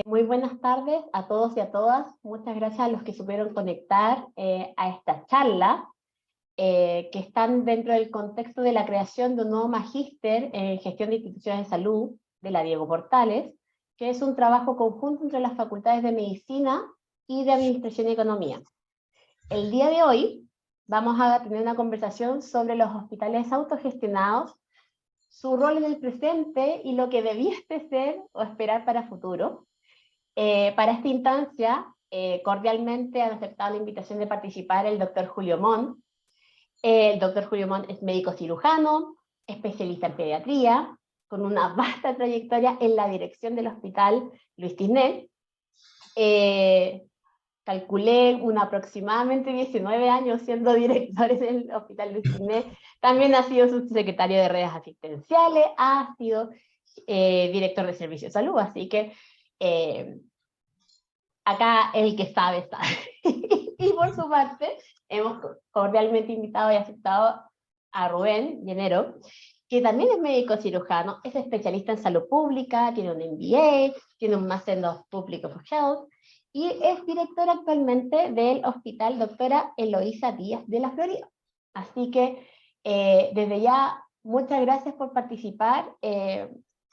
Muy buenas tardes a todos y a todas. Muchas gracias a los que supieron conectar a esta charla, que están dentro del contexto de la creación de un nuevo magíster en gestión de instituciones de salud de la Diego Portales, que es un trabajo conjunto entre las facultades de Medicina y de Administración y Economía. El día de hoy vamos a tener una conversación sobre los hospitales autogestionados, su rol en el presente y lo que debiese ser o esperar para futuro. Para esta instancia, cordialmente han aceptado la invitación de participar el doctor Julio Montt. El doctor Julio Montt es médico cirujano, especialista en pediatría, con una vasta trayectoria en la dirección del Hospital Luis Tisnet. Calculé aproximadamente 19 años siendo director del Hospital Luis Tisnet. También ha sido subsecretario de redes asistenciales, ha sido director de servicios de salud, así que acá el que sabe, sabe. Y por su parte, hemos cordialmente invitado y aceptado a Rubén Llenero, que también es médico cirujano, es especialista en salud pública, tiene un MBA, tiene un Master of Public Health, y es director actualmente del Hospital Doctora Eloísa Díaz de la Florida. Así que, desde ya, muchas gracias por participar.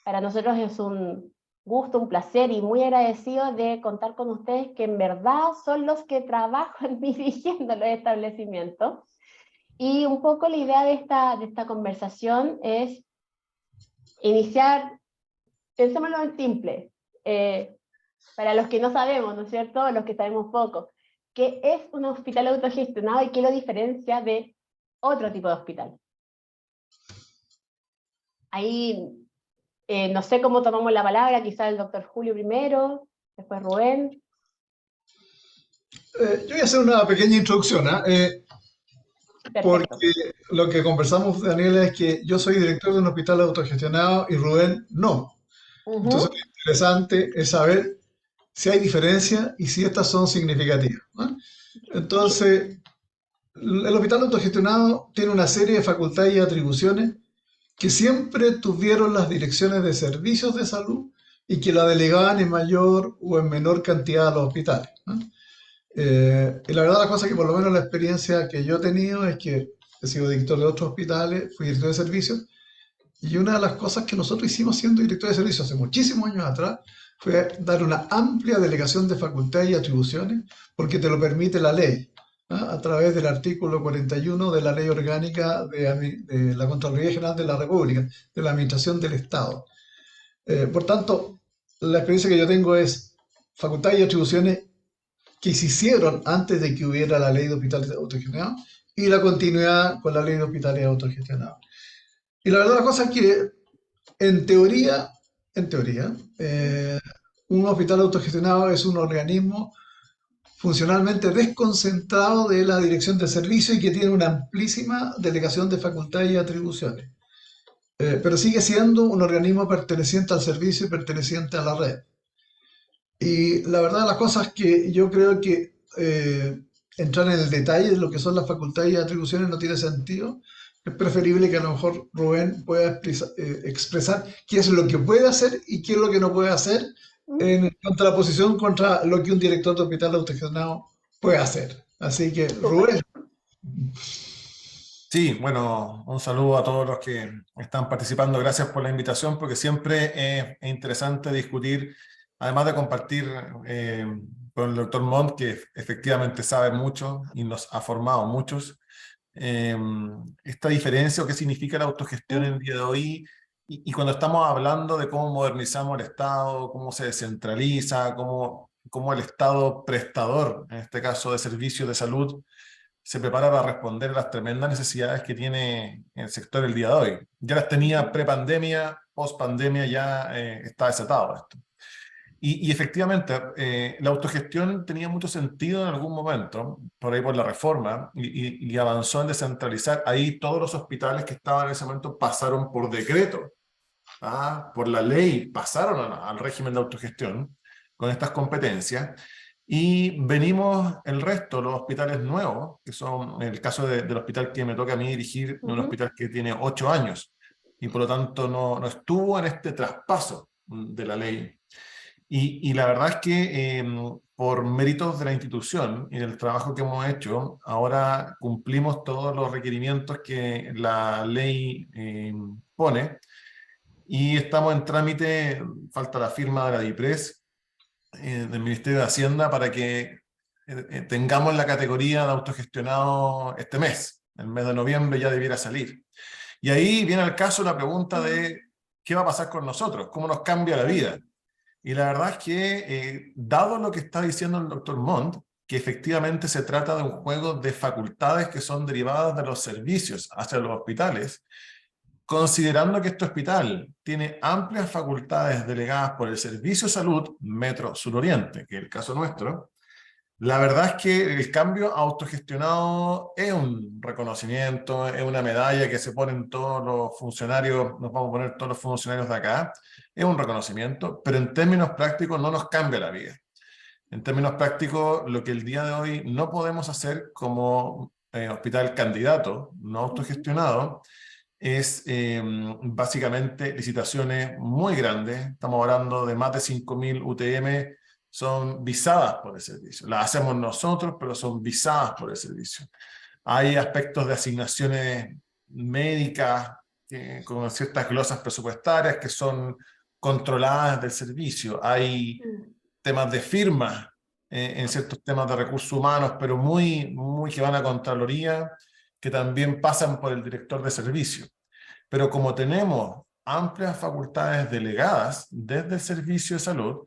Para nosotros es un gusto, un placer y muy agradecido de contar con ustedes, que en verdad son los que trabajan dirigiendo los establecimientos. Y un poco la idea de esta conversación es iniciar, pensémoslo en simple, para los que no sabemos, ¿no es cierto?, los que sabemos poco, ¿qué es un hospital autogestionado y qué lo diferencia de otro tipo de hospital? Ahí no sé cómo tomamos la palabra, quizá el doctor Julio primero, después Rubén. Yo voy a hacer una pequeña introducción, Perfecto. porque lo que conversamos, Daniela, es que yo soy director de un hospital autogestionado y Rubén no. Entonces, lo interesante es saber si hay diferencias y si estas son significativas, ¿no? Entonces, el hospital autogestionado tiene una serie de facultades y atribuciones que siempre tuvieron las direcciones de servicios de salud y que la delegaban en mayor o en menor cantidad a los hospitales, ¿no? Y la verdad, la cosa que por lo menos la experiencia que yo he tenido es que he sido director de otros hospitales, fui director de servicios, y una de las cosas que nosotros hicimos siendo director de servicios hace muchísimos años atrás fue dar una amplia delegación de facultades y atribuciones, porque te lo permite la ley, ¿ah? A través del artículo 41 de la Ley Orgánica de la Contraloría General de la República, de la Administración del Estado. Por tanto, la experiencia que yo tengo es facultades y atribuciones que se hicieron antes de que hubiera la ley de hospitales autogestionados y la continuidad con la ley de hospitales autogestionados. Y la verdad la cosa es que en teoría, en teoría, un hospital autogestionado es un organismo funcionalmente desconcentrado de la dirección de servicio y que tiene una amplísima delegación de facultades y atribuciones. Pero sigue siendo un organismo perteneciente al servicio y perteneciente a la red. Y la verdad las cosas es que yo creo que entrar en el detalle de lo que son las facultades y atribuciones no tiene sentido. Es preferible que a lo mejor Rubén pueda expresar qué es lo que puede hacer y qué es lo que no puede hacer en contraposición contra lo que un director de hospital autogestionado puede hacer. Así que, Súper. Rubén. Sí, bueno, un saludo a todos los que están participando. Gracias por la invitación, porque siempre es interesante discutir, además de compartir con el doctor Montt, que efectivamente sabe mucho y nos ha formado muchos, esta diferencia o qué significa la autogestión en el día de hoy, y cuando estamos hablando de cómo modernizamos el Estado, cómo se descentraliza, cómo el Estado prestador, en este caso de servicios de salud, se prepara para responder a las tremendas necesidades que tiene el sector el día de hoy. Ya las tenía pre-pandemia, post-pandemia ya está desatado esto. Y efectivamente, la autogestión tenía mucho sentido en algún momento, por ahí por la reforma, y avanzó en descentralizar. Ahí todos los hospitales que estaban en ese momento pasaron por decreto, por la ley, pasaron al régimen de autogestión con estas competencias. Y venimos el resto, los hospitales nuevos, que son, en el caso del hospital que me toca a mí dirigir, un hospital que tiene 8 años, y por lo tanto no estuvo en este traspaso de la ley. Y la verdad es que por méritos de la institución y del trabajo que hemos hecho, ahora cumplimos todos los requerimientos que la ley pone y estamos en trámite, falta la firma de la DIPRES, del Ministerio de Hacienda, para que tengamos la categoría de autogestionado este mes. El mes de noviembre ya debiera salir. Y ahí viene al caso la pregunta de qué va a pasar con nosotros, cómo nos cambia la vida. Y la verdad es que, dado lo que está diciendo el doctor Montt, que efectivamente se trata de un juego de facultades que son derivadas de los servicios hacia los hospitales, considerando que este hospital tiene amplias facultades delegadas por el Servicio de Salud Metro Suroriente, que es el caso nuestro, la verdad es que el cambio autogestionado es un reconocimiento, es una medalla que se ponen todos los funcionarios, nos vamos a poner todos los funcionarios de acá, es un reconocimiento, pero en términos prácticos no nos cambia la vida. En términos prácticos, lo que el día de hoy no podemos hacer como hospital candidato, no autogestionado, es básicamente licitaciones muy grandes, estamos hablando de más de 5.000 UTM, son visadas por el servicio. Las hacemos nosotros, pero son visadas por el servicio. Hay aspectos de asignaciones médicas con ciertas glosas presupuestarias que son controladas del servicio. Hay temas de firma en ciertos temas de recursos humanos, pero muy que van a Contraloría, que también pasan por el director de servicio. Pero como tenemos amplias facultades delegadas desde el servicio de salud,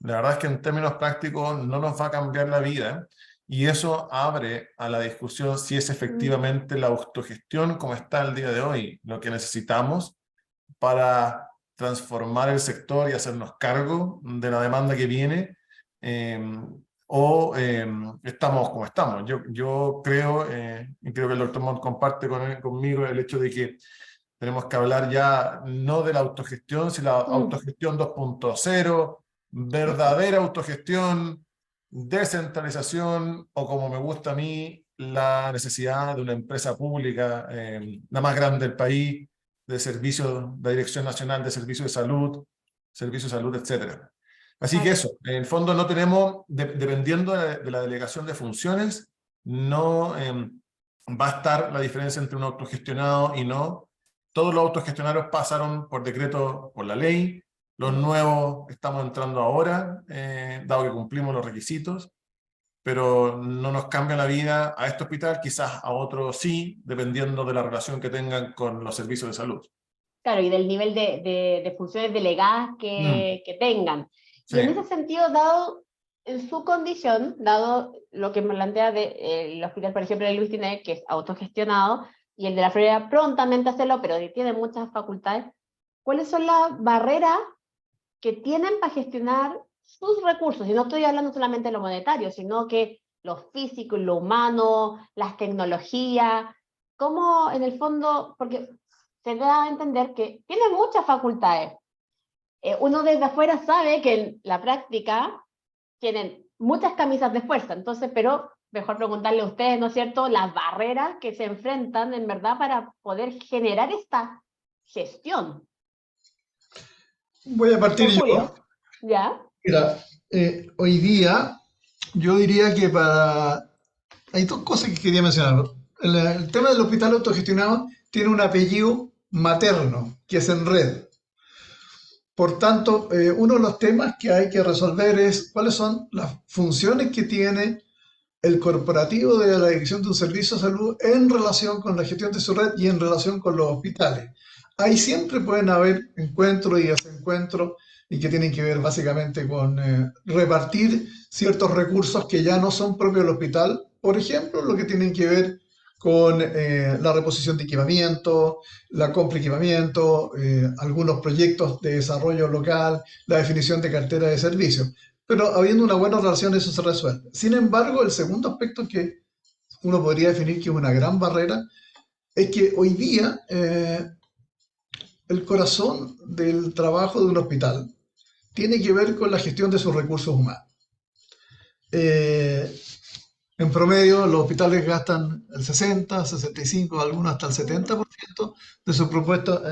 la verdad es que en términos prácticos no nos va a cambiar la vida, y eso abre a la discusión si es efectivamente la autogestión como está el día de hoy lo que necesitamos para transformar el sector y hacernos cargo de la demanda que viene, o estamos como estamos. Yo creo, y creo que el doctor Montt comparte conmigo el hecho de que tenemos que hablar ya no de la autogestión, sino la autogestión 2.0, verdadera autogestión, descentralización, o como me gusta a mí, la necesidad de una empresa pública, la más grande del país, de servicios, de Dirección Nacional de Servicios de Salud, etc. Así que eso, en el fondo no tenemos, dependiendo de la delegación de funciones, no va a estar la diferencia entre un autogestionado y no. Todos los autogestionarios pasaron por decreto, por la ley. Los nuevos estamos entrando ahora, dado que cumplimos los requisitos, pero no nos cambia la vida a este hospital, quizás a otro sí, dependiendo de la relación que tengan con los servicios de salud. Claro, y del nivel de funciones delegadas que tengan. Sí. Y en ese sentido, dado en su condición, dado lo que me plantea el hospital, por ejemplo, de Luis Tiné, que es autogestionado, y el de la Florida prontamente hacerlo, pero tiene muchas facultades, ¿cuáles son las barreras que tienen para gestionar sus recursos? Y no estoy hablando solamente de lo monetario, sino que lo físico, lo humano, las tecnologías, cómo en el fondo, porque se da a entender que tienen muchas facultades. Uno desde afuera sabe que en la práctica tienen muchas camisas de fuerza, entonces, pero mejor preguntarle a ustedes, ¿no es cierto?, las barreras que se enfrentan en verdad para poder generar esta gestión. Voy a partir yo. ¿Ya? Mira, hoy día yo diría que hay dos cosas que quería mencionar. El tema del hospital autogestionado tiene un apellido materno, que es en red. Por tanto, uno de los temas que hay que resolver es cuáles son las funciones que tiene el corporativo de la Dirección de un Servicio de Salud en relación con la gestión de su red y en relación con los hospitales. Ahí siempre pueden haber encuentros y desencuentros, y que tienen que ver básicamente con repartir ciertos recursos que ya no son propios del hospital. Por ejemplo, lo que tienen que ver con la reposición de equipamiento, la compra de equipamiento, algunos proyectos de desarrollo local, la definición de cartera de servicios. Pero habiendo una buena relación, eso se resuelve. Sin embargo, el segundo aspecto que uno podría definir que es una gran barrera es que hoy día el corazón del trabajo de un hospital tiene que ver con la gestión de sus recursos humanos. En promedio, los hospitales gastan el 60, 65, algunos hasta el 70% de su presupuesto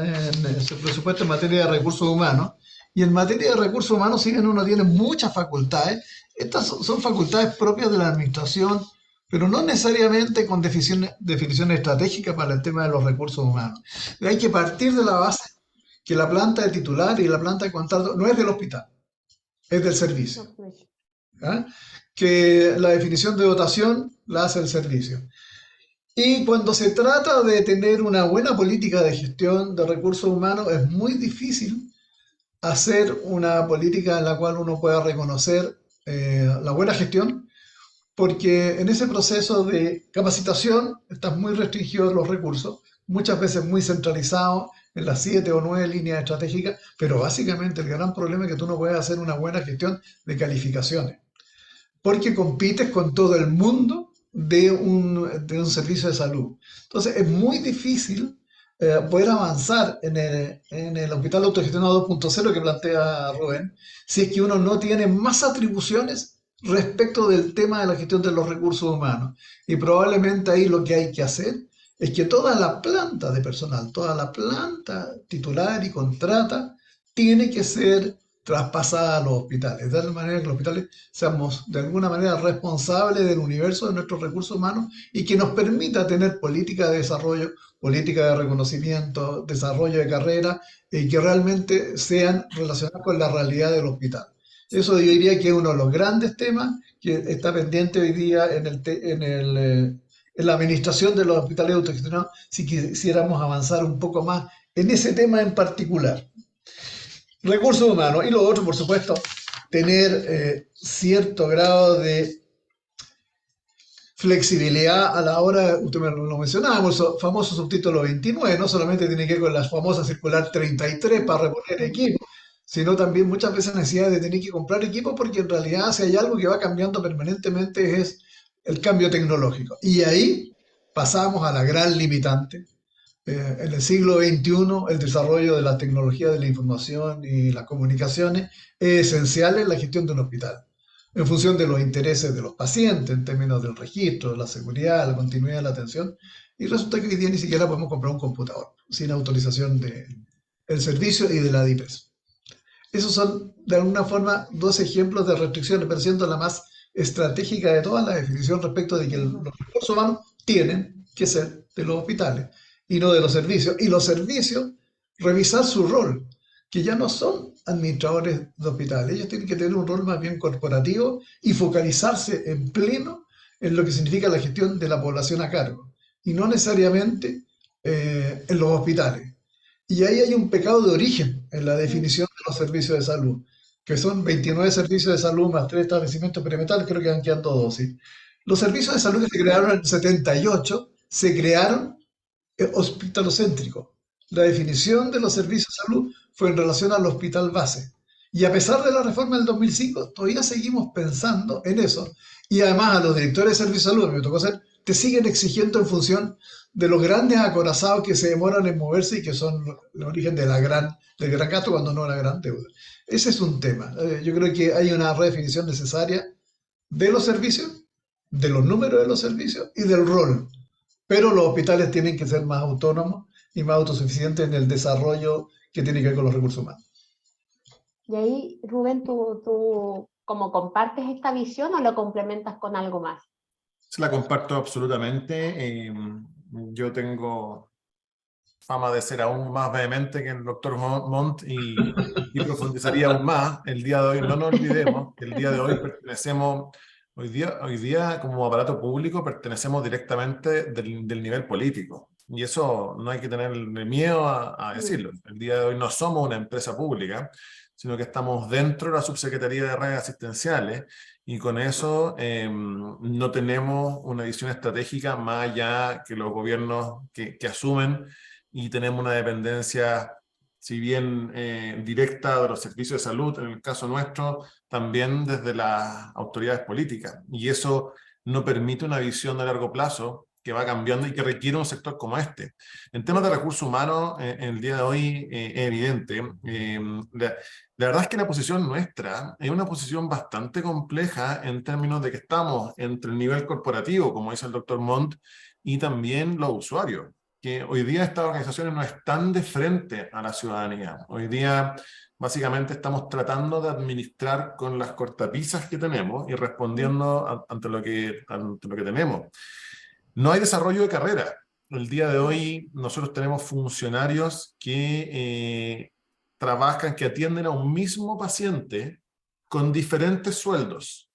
en materia de recursos humanos, Y en materia de recursos humanos, si bien uno tiene muchas facultades, estas son facultades propias de la administración, pero no necesariamente con definición estratégica para el tema de los recursos humanos. Hay que partir de la base que la planta de titular y la planta de contrato no es del hospital, es del servicio. ¿Ah? Que la definición de dotación la hace el servicio. Y cuando se trata de tener una buena política de gestión de recursos humanos, es muy difícil hacer una política en la cual uno pueda reconocer la buena gestión, porque en ese proceso de capacitación están muy restringidos los recursos, muchas veces muy centralizados en las 7 o 9 líneas estratégicas, pero básicamente el gran problema es que tú no puedes hacer una buena gestión de calificaciones, porque compites con todo el mundo de un servicio de salud. Entonces es muy difícil poder avanzar en el hospital autogestionado 2.0 que plantea Rubén, si es que uno no tiene más atribuciones respecto del tema de la gestión de los recursos humanos. Y probablemente ahí lo que hay que hacer es que toda la planta de personal, toda la planta titular y contrata, tiene que ser traspasada a los hospitales, de tal manera que los hospitales seamos de alguna manera responsables del universo de nuestros recursos humanos y que nos permita tener política de desarrollo, política de reconocimiento, desarrollo de carrera y que realmente sean relacionadas con la realidad del hospital. Eso yo diría que es uno de los grandes temas que está pendiente hoy día en la administración de los hospitales autogestionados, si quisiéramos avanzar un poco más en ese tema en particular. Recursos humanos. Y lo otro, por supuesto, tener cierto grado de flexibilidad a la hora, usted me lo mencionaba, el famoso subtítulo 29, no solamente tiene que ver con la famosa circular 33 para reponer equipo, sino también muchas veces necesidad de tener que comprar equipo porque en realidad si hay algo que va cambiando permanentemente es el cambio tecnológico. Y ahí pasamos a la gran limitante. En el siglo XXI, el desarrollo de la tecnología de la información y las comunicaciones es esencial en la gestión de un hospital, en función de los intereses de los pacientes, en términos del registro, de la seguridad, la continuidad de la atención. Y resulta que hoy día ni siquiera podemos comprar un computador sin autorización del servicio y de la DIPES. Esos son, de alguna forma, dos ejemplos de restricciones, pero siendo la más estratégica de todas, la definición respecto de que los recursos humanos tienen que ser de los hospitales y no de los servicios. Y los servicios, revisar su rol, que ya no son administradores de hospitales. Ellos tienen que tener un rol más bien corporativo y focalizarse en pleno en lo que significa la gestión de la población a cargo, y no necesariamente en los hospitales. Y ahí hay un pecado de origen en la definición de los servicios de salud, que son 29 servicios de salud más 3 establecimientos perimetrales, creo que van quedando 12. Los servicios de salud que se crearon en el 78 se crearon hospitalocéntrico. La definición de los servicios de salud fue en relación al hospital base. Y a pesar de la reforma del 2005, todavía seguimos pensando en eso. Y además a los directores de servicios de salud, me tocó hacer, te siguen exigiendo en función de los grandes acorazados que se demoran en moverse y que son el origen del gran gasto cuando no la gran deuda. Ese es un tema. Yo creo que hay una redefinición necesaria de los servicios, de los números de los servicios y del rol. Pero los hospitales tienen que ser más autónomos y más autosuficientes en el desarrollo que tiene que ver con los recursos humanos. Y ahí, Rubén, ¿tú cómo compartes esta visión o lo complementas con algo más? Se la comparto absolutamente. Yo tengo fama de ser aún más vehemente que el doctor Montt y profundizaría aún más. El día de hoy, no nos olvidemos que el día de hoy pertenecemos, hoy día como aparato público pertenecemos directamente del nivel político. Y eso no hay que tener miedo a decirlo. El día de hoy no somos una empresa pública, sino que estamos dentro de la Subsecretaría de Redes Asistenciales y con eso no tenemos una visión estratégica más allá que los gobiernos que asumen y tenemos una dependencia, si bien directa de los servicios de salud, en el caso nuestro, también desde las autoridades políticas. Y eso no permite una visión de largo plazo que va cambiando y que requiere un sector como este. En temas de recursos humanos, en el día de hoy es evidente. La verdad es que la posición nuestra es una posición bastante compleja en términos de que estamos entre el nivel corporativo, como dice el doctor Montt, y también los usuarios, que hoy día estas organizaciones no están de frente a la ciudadanía. Hoy día básicamente estamos tratando de administrar con las cortapisas que tenemos y respondiendo ante lo que tenemos. No hay desarrollo de carrera. El día de hoy nosotros tenemos funcionarios que trabajan, que atienden a un mismo paciente con diferentes sueldos.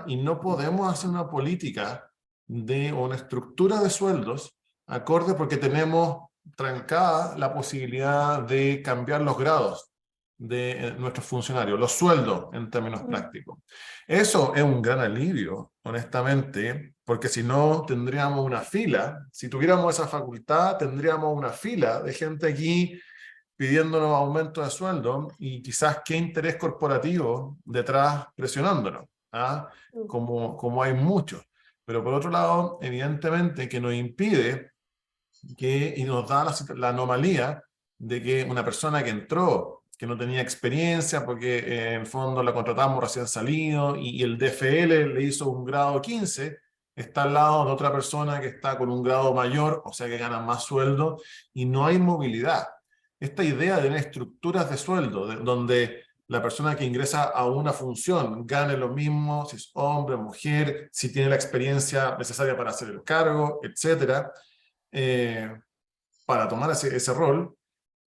Y no podemos hacer una política o una estructura de sueldos acorde porque tenemos trancada la posibilidad de cambiar los grados de nuestros funcionarios, los sueldos en términos prácticos. Eso es un gran alivio, honestamente, porque si no tendríamos una fila, si tuviéramos esa facultad, tendríamos una fila de gente aquí pidiéndonos aumento de sueldo y quizás qué interés corporativo detrás presionándonos, como hay muchos. Pero por otro lado, evidentemente que nos impide y nos da la anomalía de que una persona que entró, que no tenía experiencia, porque en el fondo la contratamos recién salido y el DFL le hizo un grado 15, está al lado de otra persona que está con un grado mayor, o sea que gana más sueldo, y no hay movilidad. Esta idea de tener estructuras de sueldo, donde la persona que ingresa a una función gane lo mismo, si es hombre, mujer, si tiene la experiencia necesaria para hacer el cargo, etcétera, para tomar ese rol,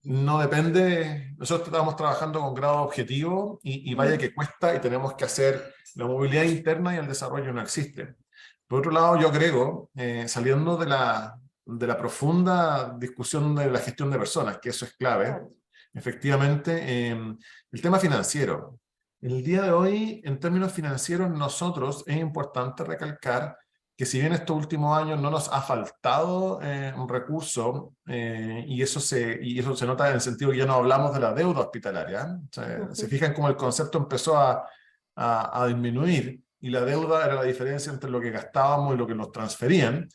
no depende. Nosotros estamos trabajando con grado objetivo y vaya que cuesta y tenemos que hacer la movilidad interna y el desarrollo no existe. Por otro lado, yo agrego, saliendo de la profunda discusión de la gestión de personas, que eso es clave, efectivamente, el tema financiero. El día de hoy, en términos financieros, nosotros es importante recalcar que si bien estos últimos años no nos ha faltado un recurso, y eso se nota en el sentido que ya no hablamos de la deuda hospitalaria, se fijan cómo el concepto empezó a disminuir, y la deuda era la diferencia entre lo que gastábamos y lo que nos transferían.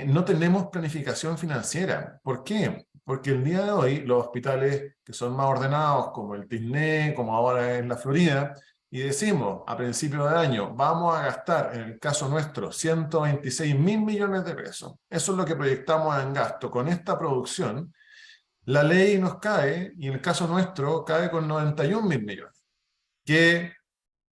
No tenemos planificación financiera. ¿Por qué? Porque el día de hoy los hospitales que son más ordenados, como el Tisné, como ahora en la Florida, y decimos a principio de año, vamos a gastar, en el caso nuestro, 126.000 millones de pesos. Eso es lo que proyectamos en gasto. Con esta producción, la ley nos cae, y en el caso nuestro, cae con 91.000 millones. Que,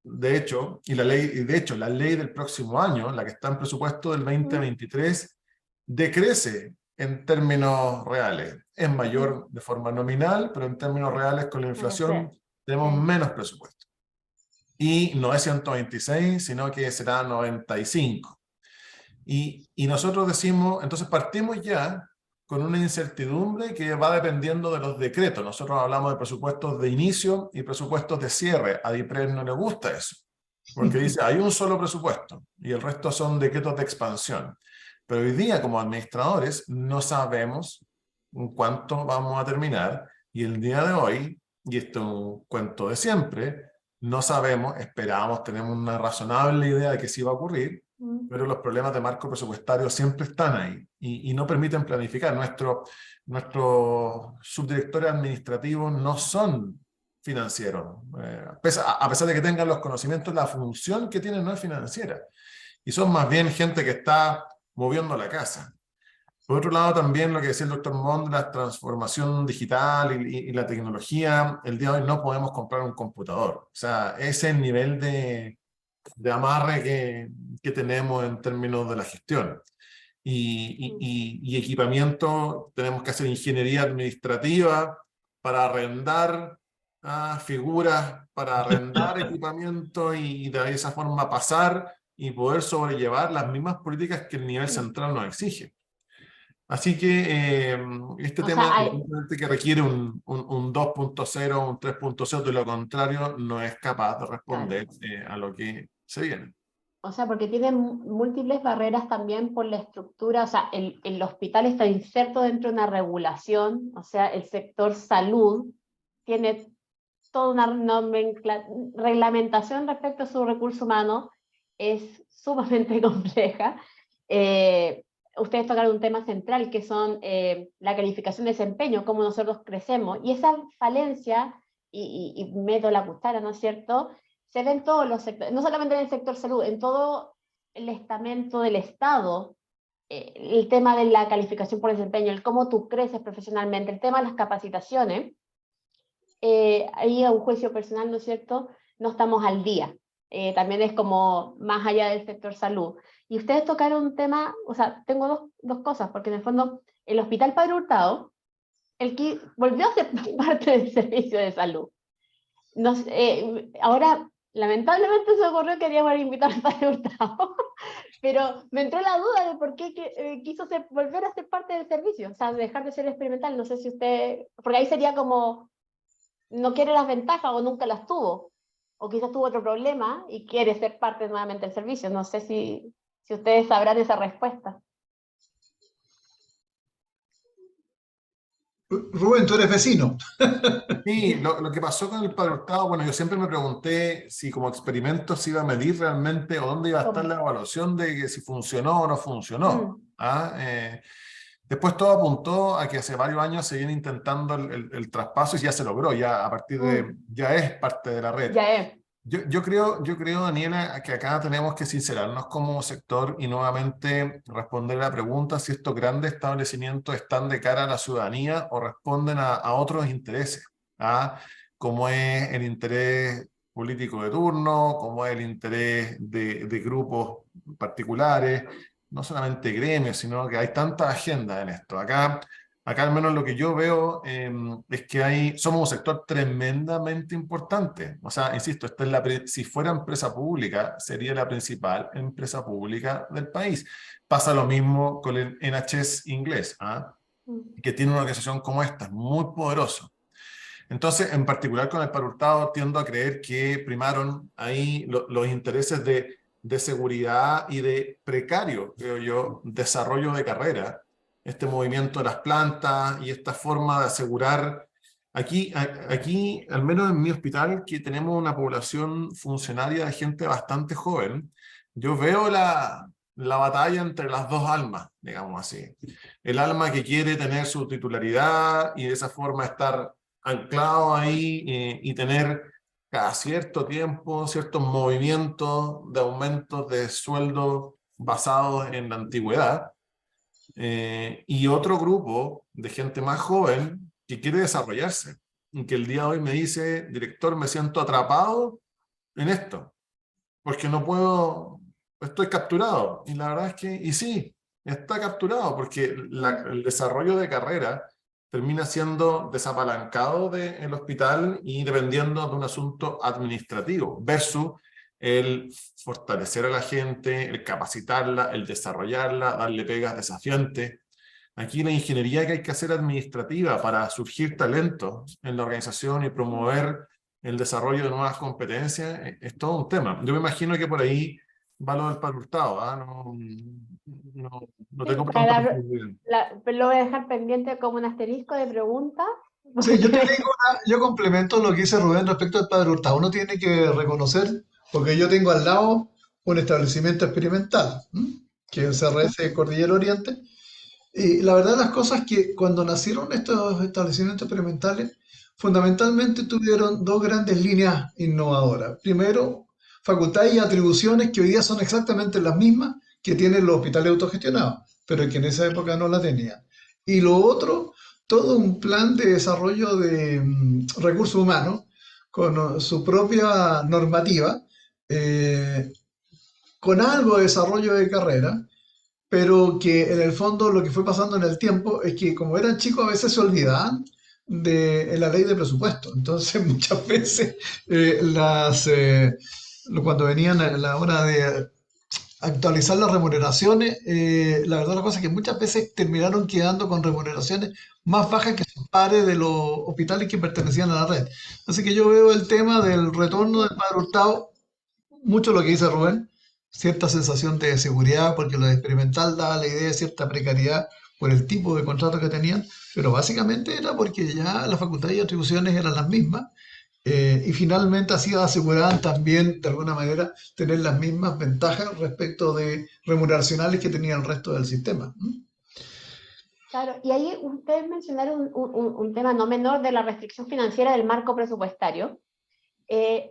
de hecho, la ley del próximo año, la que está en presupuesto del 2023, decrece en términos reales. Es mayor de forma nominal, pero en términos reales con la inflación tenemos menos presupuesto. Y no es 126, sino que será 95. Y nosotros decimos, entonces partimos ya con una incertidumbre que va dependiendo de los decretos. Nosotros hablamos de presupuestos de inicio y presupuestos de cierre. A DIPRES no le gusta eso, porque dice, hay un solo presupuesto y el resto son decretos de expansión. Pero hoy día, como administradores, no sabemos en cuánto vamos a terminar, y el día de hoy, y esto es un cuento de siempre, no sabemos, esperamos, tenemos una razonable idea de que sí va a ocurrir, pero los problemas de marco presupuestario siempre están ahí y no permiten planificar. Nuestros subdirectores administrativos no son financieros, a pesar de que tengan los conocimientos, la función que tienen no es financiera, y son más bien gente que está moviendo la casa. Por otro lado, también lo que decía el doctor Mond, la transformación digital y la tecnología. El día de hoy no podemos comprar un computador. O sea, ese es el nivel de amarre que tenemos en términos de la gestión. Y equipamiento, tenemos que hacer ingeniería administrativa para arrendar figuras, para arrendar equipamiento y de esa forma pasar y poder sobrellevar las mismas políticas que el nivel central nos exige. Así que este tema evidentemente que requiere un 2.0, un 3.0, de lo contrario no es capaz de responder a lo que se viene. O sea, porque tiene múltiples barreras también por la estructura. O sea, el hospital está inserto dentro de una regulación. O sea, el sector salud tiene toda una reglamentación respecto a su recurso humano. Es sumamente compleja. Ustedes tocaron un tema central, que son la calificación de desempeño, cómo nosotros crecemos. Y esa falencia, y meto la cuchara, ¿no es cierto?, se ve en todos los sectores, no solamente en el sector salud, en todo el estamento del Estado, el tema de la calificación por desempeño, el cómo tú creces profesionalmente, el tema de las capacitaciones. ahí a un juicio personal, ¿no es cierto?, no estamos al día. También es como más allá del sector salud. Y ustedes tocaron un tema, o sea, tengo dos cosas, porque en el fondo el Hospital Padre Hurtado, el que volvió a ser parte del servicio de salud. Ahora, lamentablemente se ocurrió que queríamos invitar al Padre Hurtado, pero me entró la duda de por qué quiso volver a ser parte del servicio, o sea, dejar de ser experimental. No sé si usted, porque ahí sería como, no quiere las ventajas o nunca las tuvo, o quizás tuvo otro problema y quiere ser parte nuevamente del servicio. No sé si ustedes sabrán esa respuesta. Rubén, tú eres vecino. Sí, lo que pasó con el Padre Hurtado, bueno, yo siempre me pregunté si como experimento se iba a medir realmente o dónde iba a estar la evaluación de que si funcionó o no funcionó. Después todo apuntó a que hace varios años se viene intentando el traspaso y ya se logró, ya a partir de, ya es parte de la red. Ya es. Yo creo, Daniela, que acá tenemos que sincerarnos como sector y nuevamente responder a la pregunta si estos grandes establecimientos están de cara a la ciudadanía o responden a otros intereses, como es el interés político de turno, como es el interés de grupos particulares, no solamente gremios, sino que hay tanta agenda en esto. Acá al menos lo que yo veo es que somos un sector tremendamente importante. O sea, insisto, si fuera empresa pública, sería la principal empresa pública del país. Pasa lo mismo con el NHS inglés, que tiene una organización como esta, muy poderoso. Entonces, en particular con el Padre Hurtado, tiendo a creer que primaron ahí los intereses de seguridad y de precario, creo yo, desarrollo de carrera, este movimiento de las plantas y esta forma de asegurar. Aquí, al menos en mi hospital, que tenemos una población funcionaria de gente bastante joven, yo veo la batalla entre las dos almas, digamos así. El alma que quiere tener su titularidad y de esa forma estar anclado ahí y tener cada cierto tiempo ciertos movimientos de aumentos de sueldo basados en la antigüedad, y otro grupo de gente más joven que quiere desarrollarse y que el día de hoy me dice: director, me siento atrapado en esto porque no puedo, estoy capturado. Y la verdad es que, y sí, está capturado porque el desarrollo de carrera termina siendo desapalancado del hospital y dependiendo de un asunto administrativo versus el fortalecer a la gente, el capacitarla, el desarrollarla, darle pegas desafiantes. Aquí la ingeniería que hay que hacer administrativa para surgir talentos en la organización y promover el desarrollo de nuevas competencias es todo un tema. Yo me imagino que por ahí va lo del Padre Hurtado, no Sí, tengo tanta posibilidad. lo voy a dejar pendiente como un asterisco de preguntas. Sí, yo complemento lo que dice Rubén respecto al Padre Hurtado. Uno tiene que reconocer, porque yo tengo al lado un establecimiento experimental, que es el CRS Cordillera Oriente, y la verdad las cosas es que cuando nacieron estos establecimientos experimentales, fundamentalmente tuvieron dos grandes líneas innovadoras. Primero, facultades y atribuciones que hoy día son exactamente las mismas que tienen los hospitales autogestionados, pero que en esa época no la tenían. Y lo otro, todo un plan de desarrollo de recursos humanos con su propia normativa, eh, con algo de desarrollo de carrera, pero que en el fondo lo que fue pasando en el tiempo es que como eran chicos a veces se olvidaban de la ley de presupuesto. Entonces muchas veces cuando venían a la hora de actualizar las remuneraciones, la verdad la cosa es que muchas veces terminaron quedando con remuneraciones más bajas que sus pares de los hospitales que pertenecían a la red. Así que yo veo el tema del retorno del Padre Hurtado, mucho lo que dice Rubén, cierta sensación de seguridad, porque lo de experimental daba la idea de cierta precariedad por el tipo de contrato que tenían, pero básicamente era porque ya las facultades y atribuciones eran las mismas, y finalmente así aseguraban también, de alguna manera, tener las mismas ventajas respecto de remuneracionales que tenía el resto del sistema. Claro, y ahí ustedes mencionaron un tema no menor de la restricción financiera del marco presupuestario. El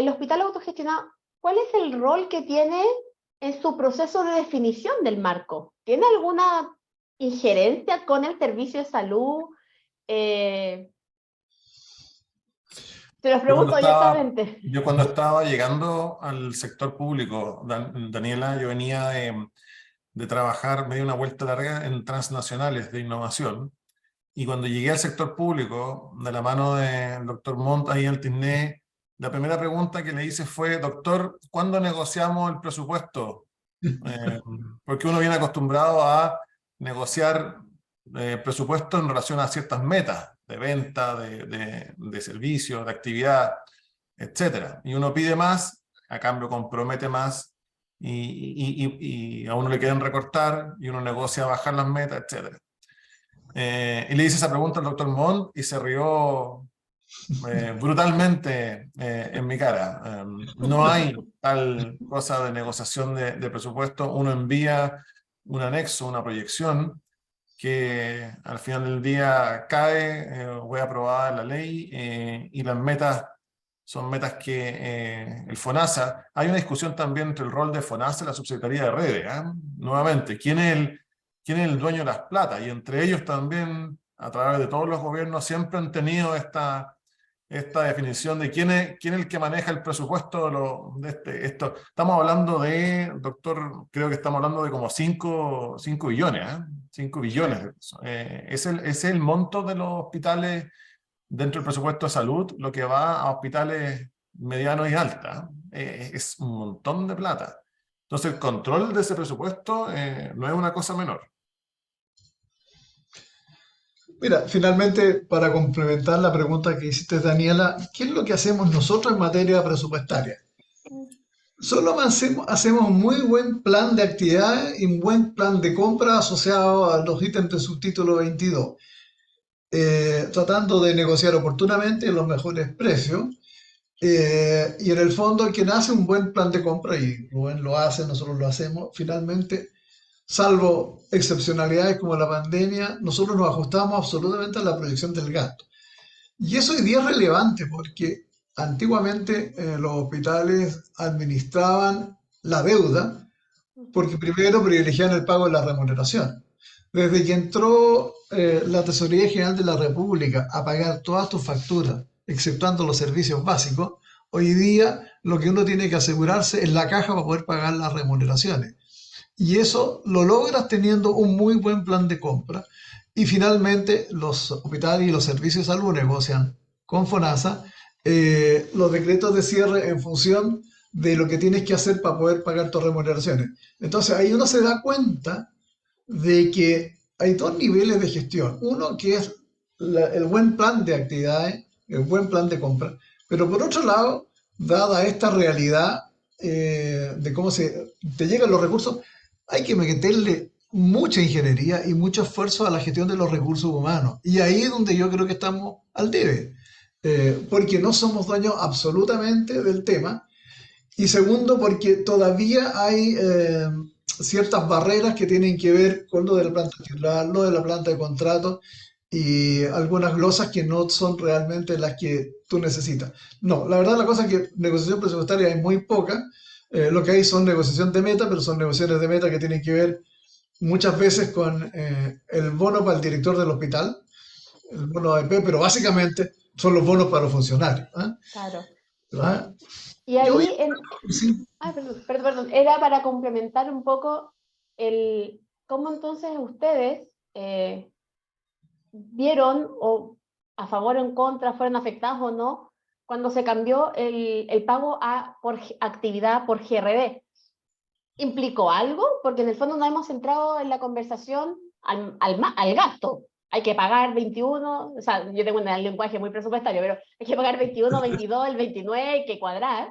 hospital autogestionado, ¿cuál es el rol que tiene en su proceso de definición del marco? ¿Tiene alguna injerencia con el servicio de salud? Se los pregunto honestamente. Yo cuando estaba llegando al sector público, Daniela, yo venía de trabajar, me di una vuelta larga en transnacionales de innovación, y cuando llegué al sector público, de la mano del doctor Montt ahí en el TICNE, la primera pregunta que le hice fue: doctor, ¿cuándo negociamos el presupuesto? Porque uno viene acostumbrado a negociar presupuesto en relación a ciertas metas de venta, de servicios, de actividad, etcétera. Y uno pide más, a cambio compromete más, y a uno le quieren recortar, y uno negocia bajar las metas, etcétera. Y le hice esa pregunta al doctor Montt y se rió brutalmente en mi cara. No hay tal cosa de negociación de presupuesto. Uno envía un anexo, una proyección, que al final del día cae, fue aprobada en la ley, y las metas son metas que el FONASA, hay una discusión también entre el rol de FONASA y la Subsecretaría de Redes. Nuevamente, ¿quién es el dueño de las plata? Y entre ellos también, a través de todos los gobiernos, siempre han tenido esta definición de quién es el que maneja el presupuesto de esto. Estamos hablando de, doctor, creo que estamos hablando de como 5 billones, 5 billones de pesos. Es el monto de los hospitales dentro del presupuesto de salud, lo que va a hospitales medianos y altos. Es un montón de plata. Entonces el control de ese presupuesto no es una cosa menor. Mira, finalmente, para complementar la pregunta que hiciste, Daniela, ¿qué es lo que hacemos nosotros en materia presupuestaria? Solo hacemos un muy buen plan de actividades y un buen plan de compra asociado a los ítems del subtítulo 22, tratando de negociar oportunamente los mejores precios. Y en el fondo, quien hace un buen plan de compra, y Rubén lo hace, nosotros lo hacemos, finalmente, salvo excepcionalidades como la pandemia, nosotros nos ajustamos absolutamente a la proyección del gasto. Y eso hoy día es relevante porque antiguamente los hospitales administraban la deuda porque primero privilegiaban el pago de la remuneración. Desde que entró la Tesorería General de la República a pagar todas tus facturas, exceptuando los servicios básicos, hoy día lo que uno tiene que asegurarse es la caja para poder pagar las remuneraciones. Y eso lo logras teniendo un muy buen plan de compra. Y finalmente los hospitales y los servicios de salud negocian con FONASA los decretos de cierre en función de lo que tienes que hacer para poder pagar tus remuneraciones. Entonces ahí uno se da cuenta de que hay dos niveles de gestión. Uno que es el buen plan de actividades, el buen plan de compra, pero por otro lado, dada esta realidad de cómo te llegan los recursos, hay que meterle mucha ingeniería y mucho esfuerzo a la gestión de los recursos humanos. Y ahí es donde yo creo que estamos al debe, porque no somos dueños absolutamente del tema. Y segundo, porque todavía hay ciertas barreras que tienen que ver con lo de la planta titular, lo de la planta de contrato y algunas glosas que no son realmente las que tú necesitas. No, la verdad la cosa es que negociación presupuestaria hay muy poca. Lo que hay son negociación de meta, pero son negociaciones de meta que tienen que ver muchas veces con el bono para el director del hospital, el bono AP, pero básicamente son los bonos para los funcionarios. Claro. ¿Ah? Y ahí, Sí. ay, perdón, era para complementar un poco cómo entonces ustedes vieron, o a favor o en contra, fueron afectados o no, cuando se cambió el pago por actividad por GRD. ¿Implicó algo? Porque en el fondo no hemos entrado en la conversación al gasto. Hay que pagar 21, o sea, yo tengo un lenguaje muy presupuestario, pero hay que pagar 21, 22, el 29, hay que cuadrar.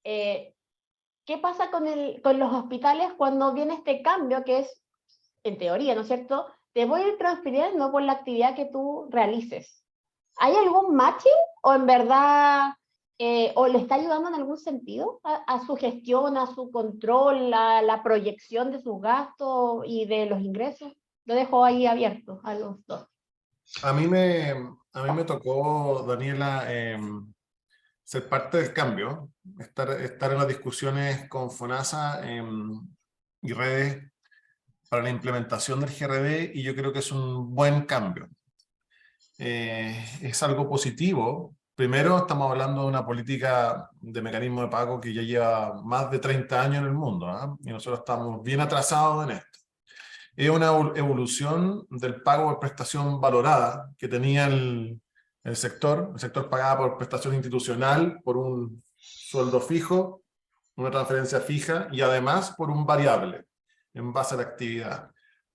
¿Qué pasa con los hospitales cuando viene este cambio que es, en teoría, ¿no es cierto? Te voy a ir transfiriendo por la actividad que tú realices. ¿Hay algún matching o en verdad o le está ayudando en algún sentido a su gestión, a su control, a la proyección de sus gastos y de los ingresos? Lo dejo ahí abierto a los dos. A mí me tocó, Daniela, ser parte del cambio, estar en las discusiones con FONASA y redes para la implementación del GRD, y yo creo que es un buen cambio. Es algo positivo Primero, estamos hablando de una política de mecanismo de pago que ya lleva más de 30 años en el mundo, ¿ah? Y nosotros estamos bien atrasados en esto. Es una evolución del pago por prestación valorada que tenía el sector. El sector pagaba por prestación institucional, por un sueldo fijo, una transferencia fija y además por un variable en base a la actividad.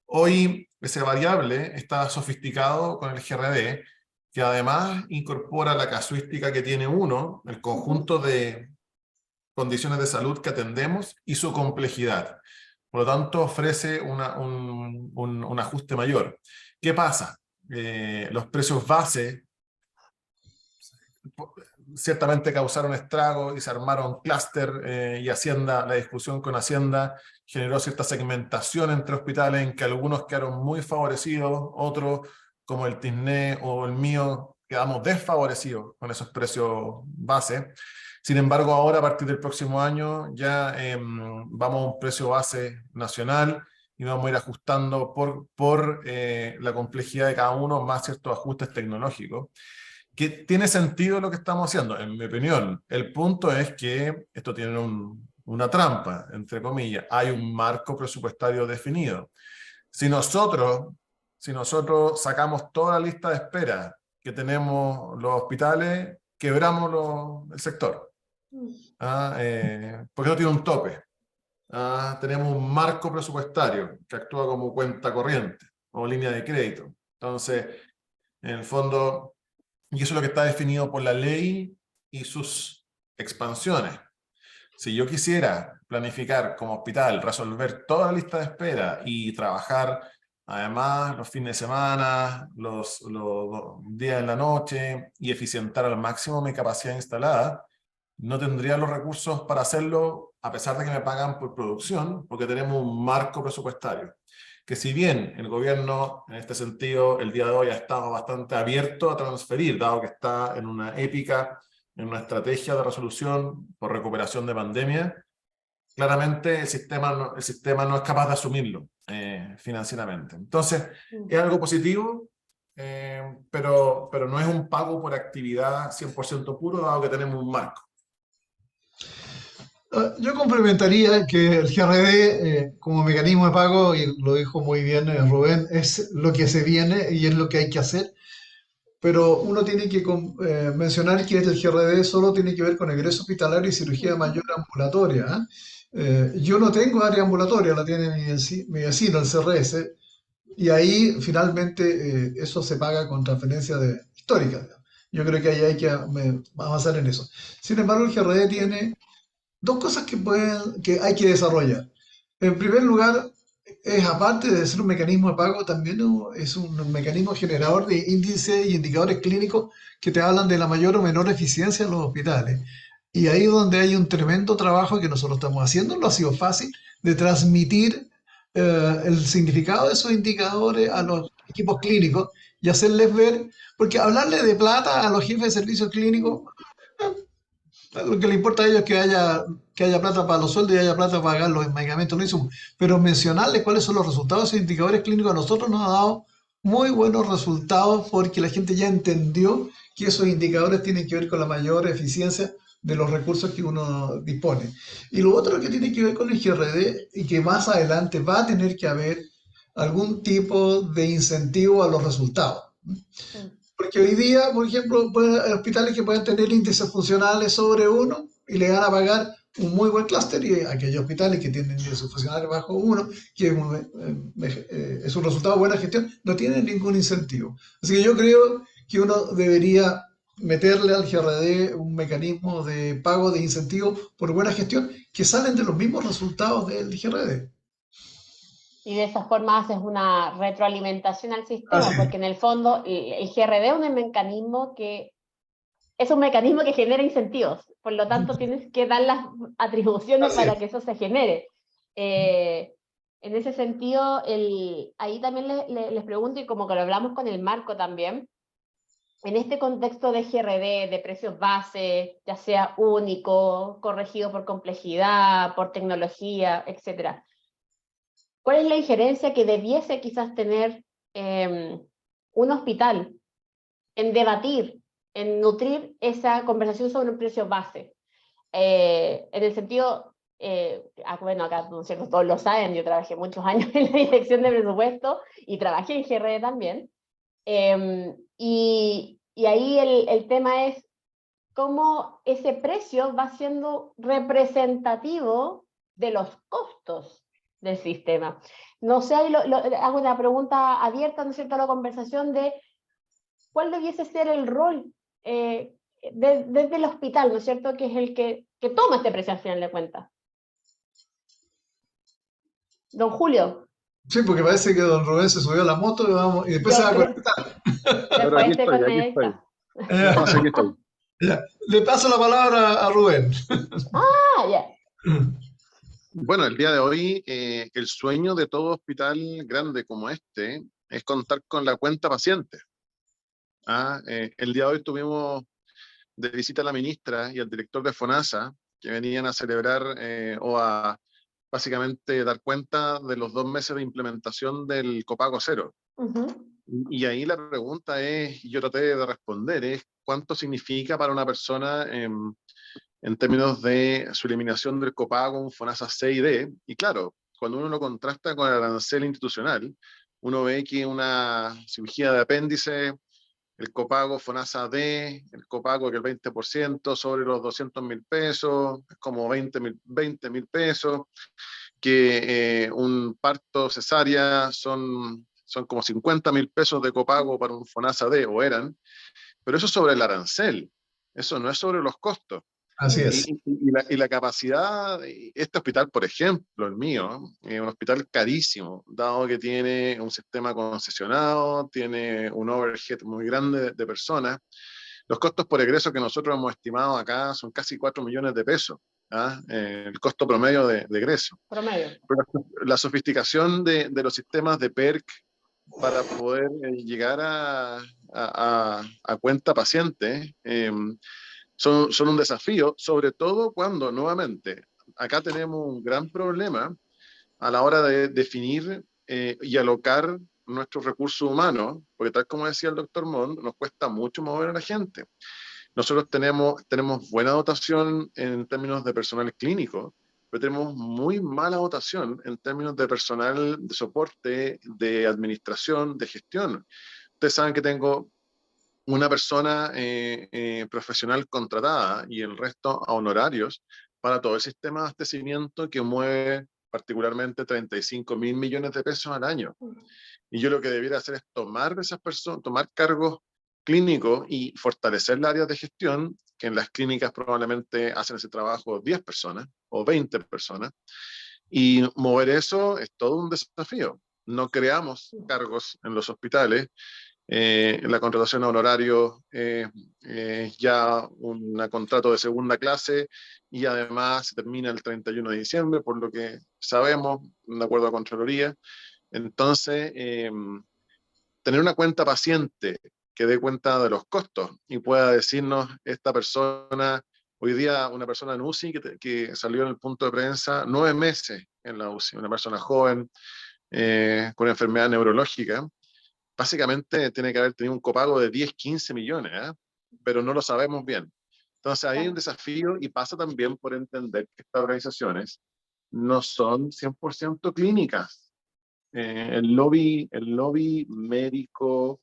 Hoy ese variable está sofisticado con el GRD, que además incorpora la casuística que tiene uno, el conjunto de condiciones de salud que atendemos y su complejidad. Por lo tanto, ofrece un ajuste mayor. ¿Qué pasa? Los precios base ciertamente causaron estragos y se armaron clúster y Hacienda, la discusión con Hacienda generó cierta segmentación entre hospitales en que algunos quedaron muy favorecidos, otros como el Tisné o el mío quedamos desfavorecidos con esos precios base. Sin embargo, ahora a partir del próximo año ya vamos a un precio base nacional y vamos a ir ajustando por la complejidad de cada uno más ciertos ajustes tecnológicos. Que tiene sentido lo que estamos haciendo, en mi opinión. El punto es que esto tiene una trampa, entre comillas. Hay un marco presupuestario definido. Si nosotros sacamos toda la lista de espera que tenemos los hospitales, quebramos el sector. Porque no tiene un tope. Tenemos un marco presupuestario que actúa como cuenta corriente o línea de crédito. Entonces, en el fondo, y eso es lo que está definido por la ley y sus expansiones. Si yo quisiera planificar como hospital, resolver toda la lista de espera y trabajar además los fines de semana, los días de la noche y eficientar al máximo mi capacidad instalada, no tendría los recursos para hacerlo a pesar de que me pagan por producción, porque tenemos un marco presupuestario. Que si bien el gobierno, en este sentido, el día de hoy ha estado bastante abierto a transferir, dado que está en una épica, en una estrategia de resolución por recuperación de pandemia, claramente el sistema no es capaz de asumirlo financieramente. Entonces, es algo positivo, pero no es un pago por actividad 100% puro, dado que tenemos un marco. Yo complementaría que el GRD como mecanismo de pago, y lo dijo muy bien Rubén, es lo que se viene y es lo que hay que hacer, pero uno tiene que mencionar que el GRD solo tiene que ver con egreso hospitalario y cirugía mayor ambulatoria. Yo no tengo área ambulatoria, la tiene mi vecino, el CRS, y ahí finalmente eso se paga con transferencia histórica. Yo creo que ahí hay que avanzar en eso. Sin embargo, el GRD tiene dos cosas que hay que desarrollar. En primer lugar, es aparte de ser un mecanismo de pago, también es un mecanismo generador de índices y indicadores clínicos que te hablan de la mayor o menor eficiencia de los hospitales. Y ahí es donde hay un tremendo trabajo que nosotros estamos haciendo. No ha sido fácil de transmitir el significado de esos indicadores a los equipos clínicos y hacerles ver, porque hablarle de plata a los jefes de servicios clínicos, lo que le importa a ellos es que haya plata para los sueldos y haya plata para pagar los medicamentos, los insumos. Pero mencionarles cuáles son los resultados de esos indicadores clínicos a nosotros nos ha dado muy buenos resultados porque la gente ya entendió que esos indicadores tienen que ver con la mayor eficiencia de los recursos que uno dispone. Y lo otro que tiene que ver con el GRD y que más adelante va a tener que haber algún tipo de incentivo a los resultados. Porque hoy día, por ejemplo, hay hospitales que pueden tener índices funcionales sobre 1 y le van a pagar un muy buen clúster, y aquellos hospitales que tienen índices funcionales bajo 1, que es un resultado de buena gestión, no tienen ningún incentivo. Así que yo creo que uno debería meterle al GRD un mecanismo de pago de incentivo por buena gestión que salen de los mismos resultados del GRD. Y de esa forma haces una retroalimentación al sistema, porque en el fondo el GRD es un mecanismo que genera incentivos, por lo tanto tienes que dar las atribuciones para que eso se genere. En ese sentido, ahí también les pregunto, y como que lo hablamos con el marco también, en este contexto de GRD, de precios base, ya sea único, corregido por complejidad, por tecnología, etcétera, ¿cuál es la injerencia que debiese quizás tener un hospital en debatir en nutrir esa conversación sobre un precio base. En el sentido, bueno, acá ¿no es cierto? Todos lo saben, yo trabajé muchos años en la dirección de presupuesto y trabajé en GRE también. Y ahí el tema es cómo ese precio va siendo representativo de los costos del sistema. No sé, ahí hago una pregunta abierta, ¿no es cierto?, a la conversación de cuál debiese ser el rol desde el hospital, ¿no es cierto?, que es el que toma este precio al final de cuentas. Don Julio. Sí, porque parece que don Rubén se subió a la moto y después se va a conectar. Pero aquí Después se estoy, aquí estoy. conecta. No, sí, aquí estoy. Ya. Le paso la palabra a Rubén. Ya. Bueno, el día de hoy, el sueño de todo hospital grande como este es contar con la cuenta paciente. El día de hoy tuvimos de visita a la ministra y al director de FONASA, que venían a celebrar o a básicamente dar cuenta de los 2 meses de implementación del copago cero. Y ahí la pregunta es, y yo traté de responder, es ¿cuánto significa para una persona en términos de su eliminación del copago, un FONASA C y D? Y claro, cuando uno lo contrasta con el arancel institucional, uno ve que una cirugía de apéndice, el copago FONASA D, el copago que el 20% sobre los 200.000 pesos, es como 20.000 pesos, que un parto cesárea son como 50.000 pesos de copago para un FONASA D, o eran, pero eso es sobre el arancel, eso no es sobre los costos. Así es. Y la capacidad, este hospital, por ejemplo, el mío, es un hospital carísimo, dado que tiene un sistema concesionado, tiene un overhead muy grande de personas. Los costos por egreso que nosotros hemos estimado acá son casi 4 millones de pesos, el costo promedio de egreso. Promedio. Pero la sofisticación de los sistemas de PERC para poder llegar a cuenta paciente son un desafío, sobre todo cuando, nuevamente, acá tenemos un gran problema a la hora de definir y alocar nuestros recursos humanos, porque tal como decía el doctor Mond, nos cuesta mucho mover a la gente. Nosotros tenemos buena dotación en términos de personal clínico, pero tenemos muy mala dotación en términos de personal de soporte, de administración, de gestión. Ustedes saben que tengo una persona profesional contratada y el resto a honorarios para todo el sistema de abastecimiento que mueve particularmente 35.000 millones de pesos al año. Y yo lo que debiera hacer es tomar de esas personas, tomar cargos clínicos y fortalecer las áreas de gestión, que en las clínicas probablemente hacen ese trabajo 10 personas o 20 personas, y mover eso es todo un desafío. No creamos cargos en los hospitales. La contratación a honorario es ya un contrato de segunda clase y además se termina el 31 de diciembre, por lo que sabemos, de acuerdo a Contraloría. Entonces, tener una cuenta paciente que dé cuenta de los costos y pueda decirnos esta persona, hoy día una persona en UCI que salió en el punto de prensa 9 meses en la UCI, una persona joven con enfermedad neurológica, básicamente tiene que haber tenido un copago de 10, 15 millones, pero no lo sabemos bien. Entonces hay un desafío y pasa también por entender que estas organizaciones no son 100% clínicas. El lobby médico,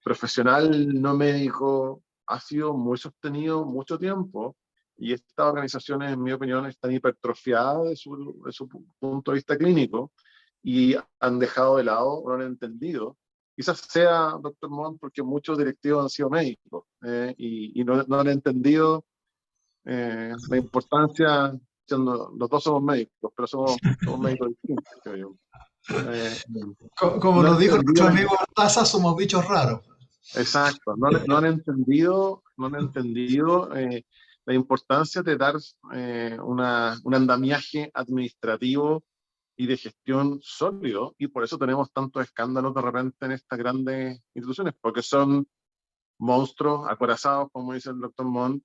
profesional no médico, ha sido muy sostenido mucho tiempo y estas organizaciones, en mi opinión, están hipertrofiadas de su punto de vista clínico y han dejado de lado o no han entendido. Quizás sea, doctor Mond, porque muchos directivos han sido médicos y no han entendido la importancia, siendo, los dos somos médicos, pero somos médicos distintos, creo yo. Como No han nos dijo entendido nuestro amigo Taza, somos bichos raros. exacto, no han entendido la importancia de dar un andamiaje administrativo y de gestión sólido, y por eso tenemos tantos escándalos de repente en estas grandes instituciones, porque son monstruos acorazados, como dice el doctor Mond,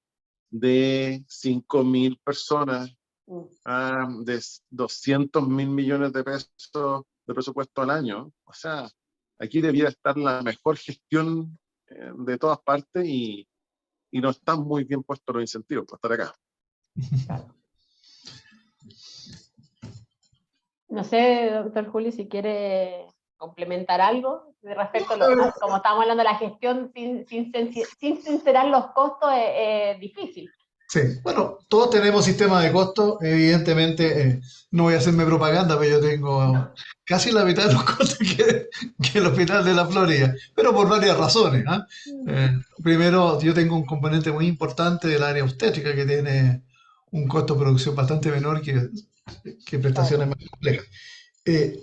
de 5.000 personas, de 200.000 millones de pesos de presupuesto al año. O sea, aquí debiera estar la mejor gestión de todas partes y no están muy bien puestos los incentivos para estar acá. Claro. No sé, doctor Julio, si quiere complementar algo respecto a como estamos hablando de la gestión sin sincerar los costos, es difícil. Sí, bueno, todos tenemos sistemas de costos. Evidentemente, no voy a hacerme propaganda, pero yo tengo casi la mitad de los costos que el Hospital de la Florida, pero por varias razones. ¿Ah? Primero, yo tengo un componente muy importante del área obstétrica que tiene un costo de producción bastante menor que prestaciones más complejas.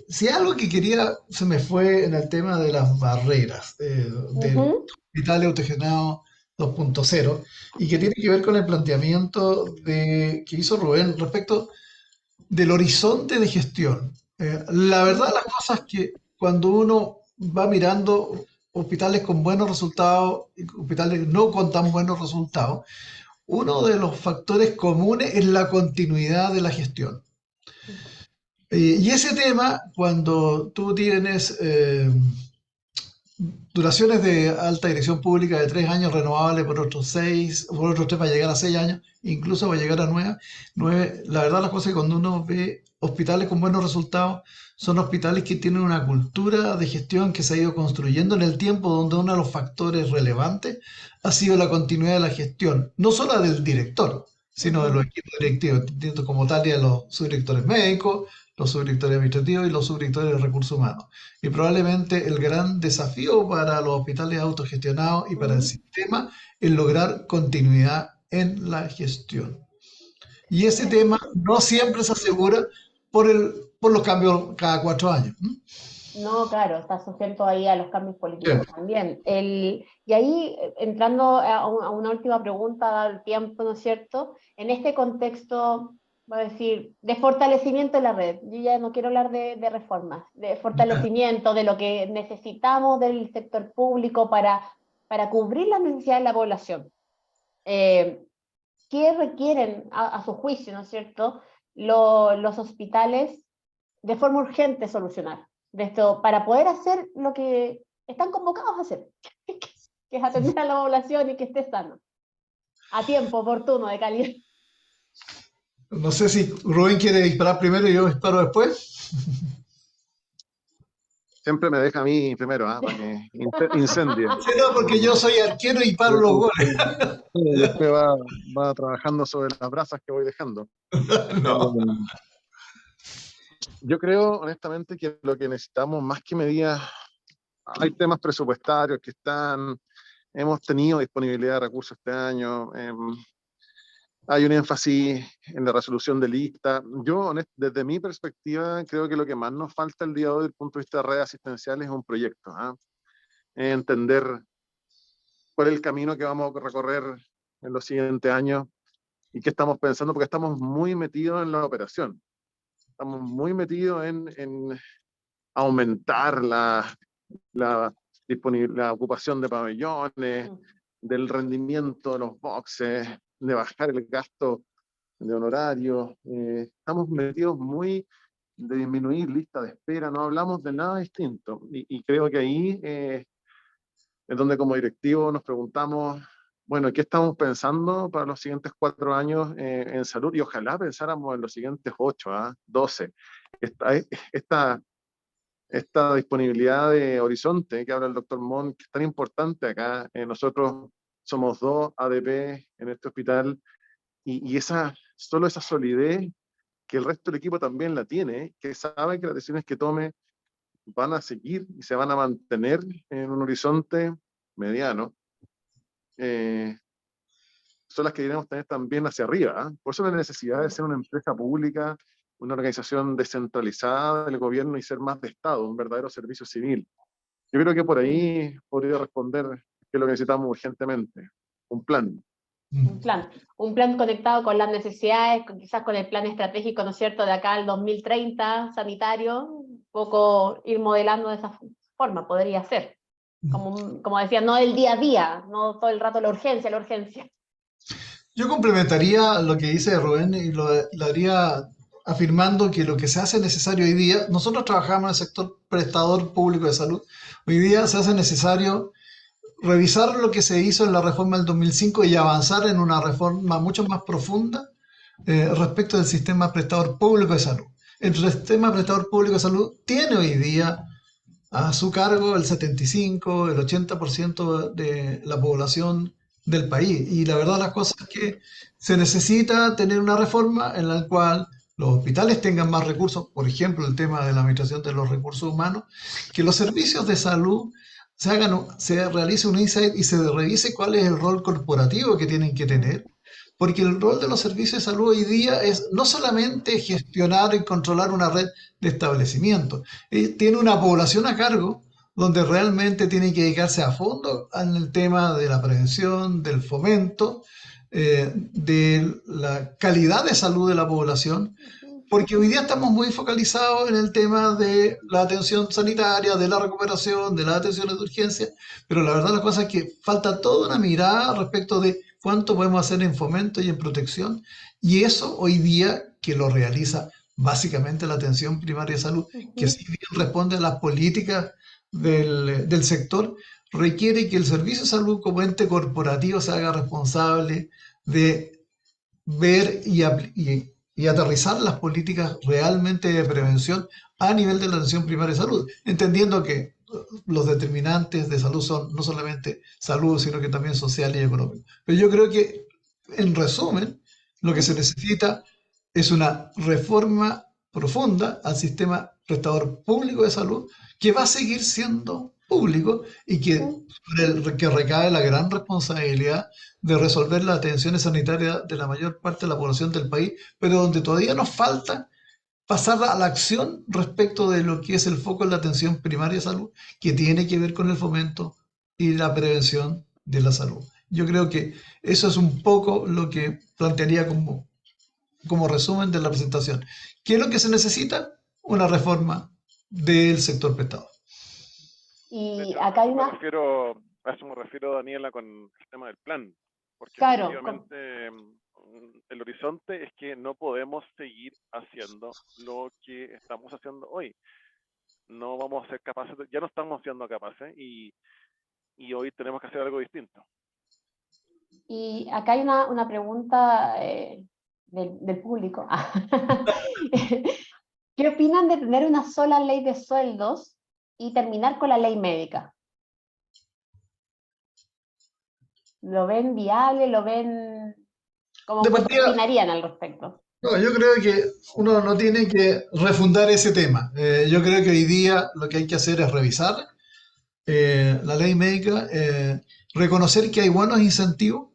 Si algo que quería se me fue en el tema de las barreras del hospital autogestionado 2.0 y que tiene que ver con el planteamiento que hizo Rubén respecto del horizonte de gestión. La verdad las cosas es que cuando uno va mirando hospitales con buenos resultados y hospitales no con tan buenos resultados, uno de los factores comunes es la continuidad de la gestión. Y ese tema, cuando tú tienes duraciones de alta dirección pública de 3 años renovables por otros 6, por otros 3 va a llegar a 6 años, incluso va a llegar a 9, la verdad las cosas es que cuando uno ve hospitales con buenos resultados, son hospitales que tienen una cultura de gestión que se ha ido construyendo en el tiempo, donde uno de los factores relevantes ha sido la continuidad de la gestión, no solo del director, sino de los equipos directivos, como tal, y de los subdirectores médicos, los subdirectores administrativos y los subdirectores de recursos humanos. Y probablemente el gran desafío para los hospitales autogestionados y para el sistema es lograr continuidad en la gestión. Y ese tema no siempre se asegura por los cambios cada 4 años. No, claro, está sujeto ahí a los cambios políticos también. Y ahí, entrando a una última pregunta, dado el tiempo, ¿no es cierto? En este contexto, voy a decir, de fortalecimiento de la red, yo ya no quiero hablar de reformas, de fortalecimiento de lo que necesitamos del sector público para cubrir las necesidades de la población. ¿Qué requieren, a su juicio, ¿no es cierto?, los hospitales de forma urgente solucionar de esto, para poder hacer lo que están convocados a hacer, que es atender a la población y que esté sano, a tiempo oportuno, de calidad. No sé si Rubén quiere disparar primero y yo disparo después. Siempre me deja a mí primero, para que incendie. Sí, no, porque yo soy arquero y paro los goles. Después va trabajando sobre las brasas que voy dejando. No. Yo creo, honestamente, que lo que necesitamos más que medidas, hay temas presupuestarios que hemos tenido disponibilidad de recursos este año, hay un énfasis en la resolución de lista. Yo, desde mi perspectiva, creo que lo que más nos falta el día de hoy, desde el punto de vista de redes asistenciales, es un proyecto. Entender cuál es el camino que vamos a recorrer en los siguientes años y qué estamos pensando, porque estamos muy metidos en la operación. Estamos muy metidos en aumentar la ocupación de pabellones, del rendimiento de los boxes, de bajar el gasto de honorarios. Estamos metidos muy de disminuir lista de espera, no hablamos de nada distinto. Y creo que ahí es donde como directivo nos preguntamos, bueno, ¿qué estamos pensando para los siguientes 4 años en salud? Y ojalá pensáramos en los siguientes 8, 12. Esta disponibilidad de horizonte que habla el doctor Montt, que es tan importante acá. Nosotros somos 2 ADP en este hospital y solo esa solidez que el resto del equipo también la tiene, que sabe que las decisiones que tome van a seguir y se van a mantener en un horizonte mediano, son las que debemos tener también hacia arriba. Por eso la necesidad de ser una empresa pública, una organización descentralizada del gobierno y ser más de Estado, un verdadero servicio civil. Yo creo que por ahí podría responder que es lo que necesitamos urgentemente, un plan. Un plan conectado con las necesidades, quizás con el plan estratégico, ¿no es cierto?, de acá al 2030, sanitario, un poco ir modelando de esa forma, podría ser. Como decía, no el día a día, no todo el rato la urgencia. Yo complementaría lo que dice Rubén y lo haría afirmando que lo que se hace necesario hoy día, nosotros trabajamos en el sector prestador público de salud, hoy día se hace necesario revisar lo que se hizo en la reforma del 2005 y avanzar en una reforma mucho más profunda respecto del sistema prestador público de salud. El sistema prestador público de salud tiene hoy día a su cargo el 75, el 80% de la población del país. Y la verdad las cosas es que se necesita tener una reforma en la cual los hospitales tengan más recursos, por ejemplo, el tema de la administración de los recursos humanos, que los servicios de salud se realice un insight y se revise cuál es el rol corporativo que tienen que tener, porque el rol de los servicios de salud hoy día es no solamente gestionar y controlar una red de establecimientos, tiene una población a cargo donde realmente tiene que dedicarse a fondo en el tema de la prevención, del fomento, de la calidad de salud de la población, porque hoy día estamos muy focalizados en el tema de la atención sanitaria, de la recuperación, de las atenciones de urgencia, pero la verdad la cosa es que falta toda una mirada respecto de cuánto podemos hacer en fomento y en protección, y eso hoy día que lo realiza básicamente la atención primaria de salud, que si bien responde a las políticas del sector, requiere que el servicio de salud como ente corporativo se haga responsable de ver y aterrizar las políticas realmente de prevención a nivel de la atención primaria de salud, entendiendo que los determinantes de salud son no solamente salud, sino que también social y económico. Pero yo creo que, en resumen, lo que se necesita es una reforma profunda al sistema prestador público de salud, que va a seguir siendo público y que recae la gran responsabilidad de resolver las atenciones sanitarias de la mayor parte de la población del país, pero donde todavía nos falta pasar a la acción respecto de lo que es el foco en la atención primaria de salud, que tiene que ver con el fomento y la prevención de la salud. Yo creo que eso es un poco lo que plantearía como resumen de la presentación. ¿Qué es lo que se necesita? Una reforma del sector prestado. Y acá hay una... A eso me refiero, Daniela, con el tema del plan, porque claro, efectivamente el horizonte es que no podemos seguir haciendo lo que estamos haciendo hoy. No vamos a ser capaces, ya no estamos siendo capaces y hoy tenemos que hacer algo distinto. Y acá hay una pregunta del público. ¿Qué opinan de tener una sola ley de sueldos y terminar con la ley médica? ¿Lo ven viable? ¿Lo ven...? ¿Cómo opinarían al respecto? No, yo creo que uno no tiene que refundar ese tema. Yo creo que hoy día lo que hay que hacer es revisar la ley médica, reconocer que hay buenos incentivos,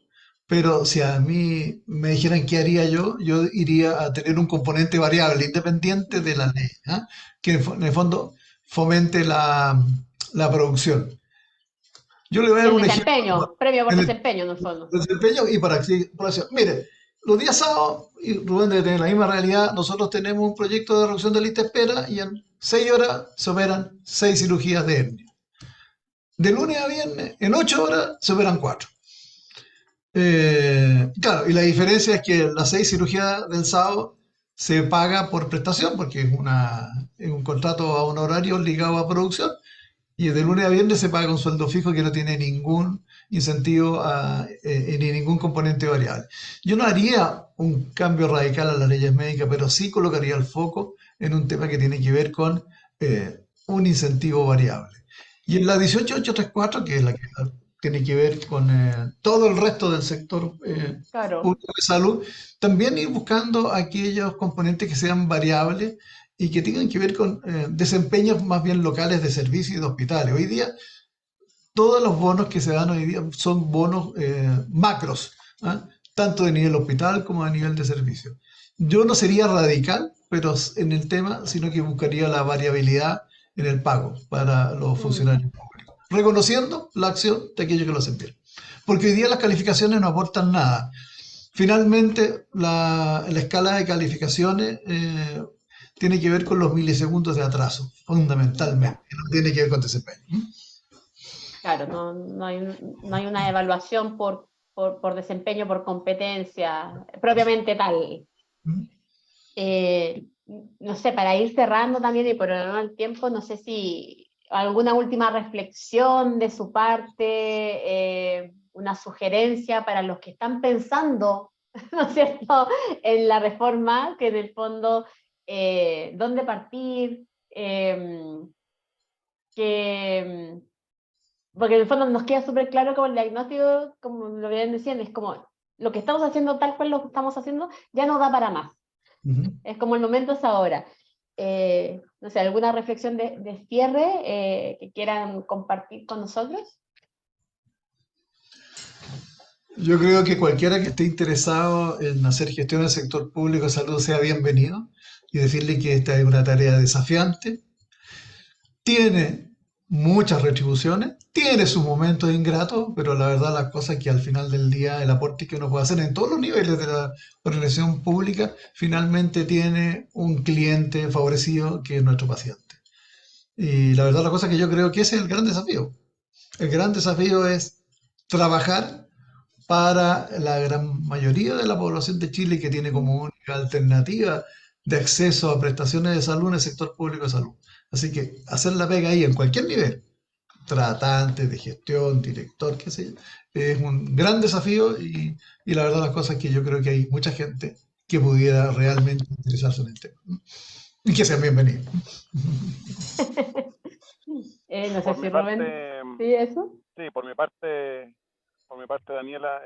pero si a mí me dijeran qué haría yo iría a tener un componente variable independiente de la ley, ¿eh? Que en el fondo fomente la producción. Yo le voy a dar un ejemplo. Premio por desempeño, en el fondo. Desempeño y para acción. Mire, los días sábados, y Rubén debe tener la misma realidad, nosotros tenemos un proyecto de reducción de lista de espera y en 6 horas se operan 6 cirugías de hernia. De lunes a viernes, en 8 horas se operan 4. Claro, y la diferencia es que las 6 cirugías del sábado se paga por prestación, porque es un contrato a un horario ligado a producción, y de lunes a viernes se paga un sueldo fijo que no tiene ningún incentivo ni ningún componente variable. Yo no haría un cambio radical a las leyes médicas, pero sí colocaría el foco en un tema que tiene que ver con un incentivo variable. Y en la 18834, que es la que tiene que ver con todo el resto del sector claro, público de salud, también ir buscando aquellos componentes que sean variables y que tengan que ver con desempeños más bien locales de servicios y de hospitales. Hoy día, todos los bonos que se dan hoy día son bonos macros, ¿eh? Tanto de nivel hospital como de nivel de servicio. Yo no sería radical pero en el tema, sino que buscaría la variabilidad en el pago para los funcionarios públicos, reconociendo la acción de aquellos que lo hacen bien. Porque hoy día las calificaciones no aportan nada. Finalmente, la escala de calificaciones tiene que ver con los milisegundos de atraso, fundamentalmente, no tiene que ver con desempeño. Claro, no hay una evaluación por desempeño, por competencia, propiamente tal. No sé, para ir cerrando también y por el tiempo, no sé si ¿Alguna última reflexión de su parte? ¿Una sugerencia para los que están pensando, ¿no es cierto?, en la reforma, que en el fondo, ¿dónde partir? Porque en el fondo nos queda súper claro como el diagnóstico, como lo que decían, es como lo que estamos haciendo tal cual lo estamos haciendo, ya no da para más. Es como el momento es ahora. No sé, ¿alguna reflexión de cierre que quieran compartir con nosotros? Yo creo que cualquiera que esté interesado en hacer gestión del sector público de salud sea bienvenido y decirle que esta es una tarea desafiante. Tiene muchas retribuciones, tiene sus momentos ingratos, pero la verdad las cosas que al final del día el aporte que uno puede hacer en todos los niveles de la organización pública finalmente tiene un cliente favorecido que es nuestro paciente. Y la verdad la cosa que yo creo que ese es el gran desafío. El gran desafío es trabajar para la gran mayoría de la población de Chile que tiene como única alternativa de acceso a prestaciones de salud en el sector público de salud. Así que hacer la pega ahí en cualquier nivel, tratante, de gestión, director, qué sé yo, es un gran desafío y la verdad las cosas es que yo creo que hay mucha gente que pudiera realmente interesarse en el tema. Y que sean bienvenidos. No sé Por si mi Rubén, parte, ¿sí eso? sí, por mi parte, Daniela,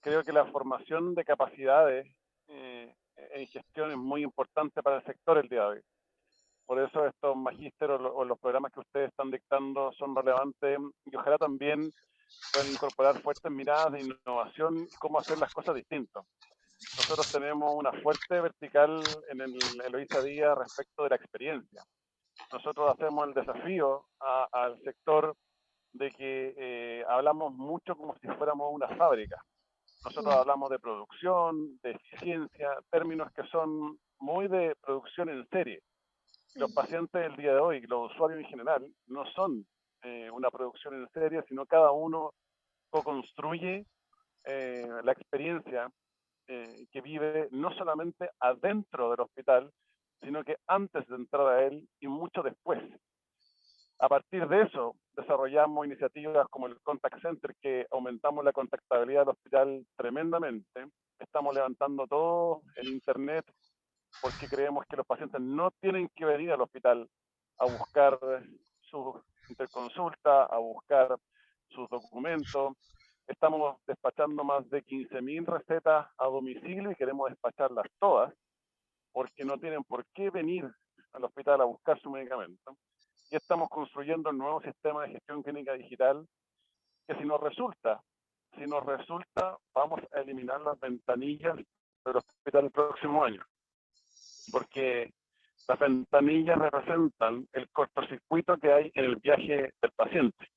creo que la formación de capacidades en gestión es muy importante para el sector el día de hoy. Por eso estos magísteres o los programas que ustedes están dictando son relevantes y ojalá también puedan incorporar fuertes miradas de innovación y cómo hacer las cosas distintas. Nosotros tenemos una fuerte vertical en el hoy día respecto de la experiencia. Nosotros hacemos el desafío al sector de que hablamos mucho como si fuéramos una fábrica. Nosotros hablamos de producción, de eficiencia, términos que son muy de producción en serie. Los pacientes del día de hoy, los usuarios en general, no son una producción en serie, sino cada uno co-construye la experiencia que vive no solamente adentro del hospital, sino que antes de entrar a él y mucho después. A partir de eso, desarrollamos iniciativas como el Contact Center, que aumentamos la contactabilidad del hospital tremendamente. Estamos levantando todo en Internet porque creemos que los pacientes no tienen que venir al hospital a buscar su interconsulta, a buscar sus documentos. Estamos despachando más de 15.000 recetas a domicilio y queremos despacharlas todas porque no tienen por qué venir al hospital a buscar su medicamento. Y estamos construyendo el nuevo sistema de gestión clínica digital que si nos resulta, vamos a eliminar las ventanillas del hospital el próximo año. Porque las ventanillas representan el cortocircuito que hay en el viaje del paciente.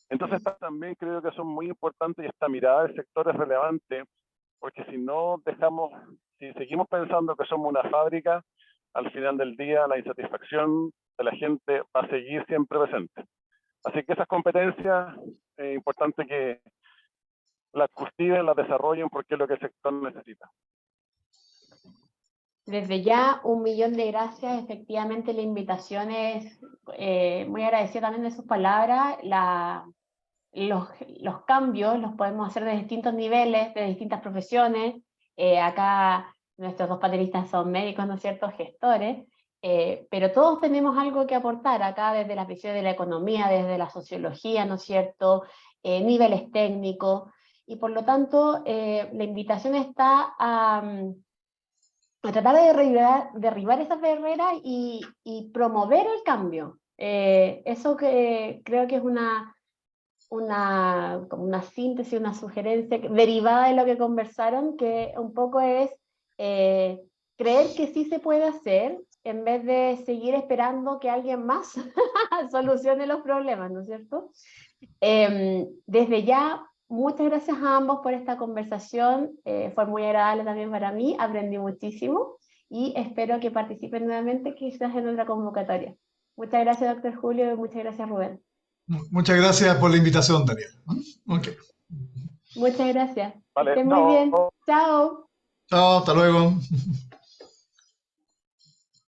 Entonces también creo que son muy importantes y esta mirada del sector es relevante, porque si seguimos pensando que somos una fábrica, al final del día la insatisfacción de la gente va a seguir siempre presente. Así que esas competencias es importante que las cultiven, las desarrollen, porque es lo que el sector necesita. Desde ya, 1.000.000 de gracias. Efectivamente, la invitación es muy agradecida también de sus palabras. Los cambios los podemos hacer de distintos niveles, de distintas profesiones. Acá nuestros dos panelistas son médicos, ¿no es cierto?, gestores, pero todos tenemos algo que aportar acá desde la visión de la economía, desde la sociología, ¿no es cierto?, niveles técnicos, y por lo tanto la invitación está a tratar de derribar esas barreras y promover el cambio. Eso que creo que es como una síntesis, una sugerencia derivada de lo que conversaron, que un poco es creer que sí se puede hacer en vez de seguir esperando que alguien más solucione los problemas, ¿no es cierto? Desde ya, muchas gracias a ambos por esta conversación, fue muy agradable también para mí, aprendí muchísimo y espero que participen nuevamente quizás en otra convocatoria. Muchas gracias, doctor Julio, y muchas gracias, Rubén. Muchas gracias por la invitación, Daniel. Okay. Muchas gracias. Vale, Estén muy bien. Chao. Chao, hasta luego.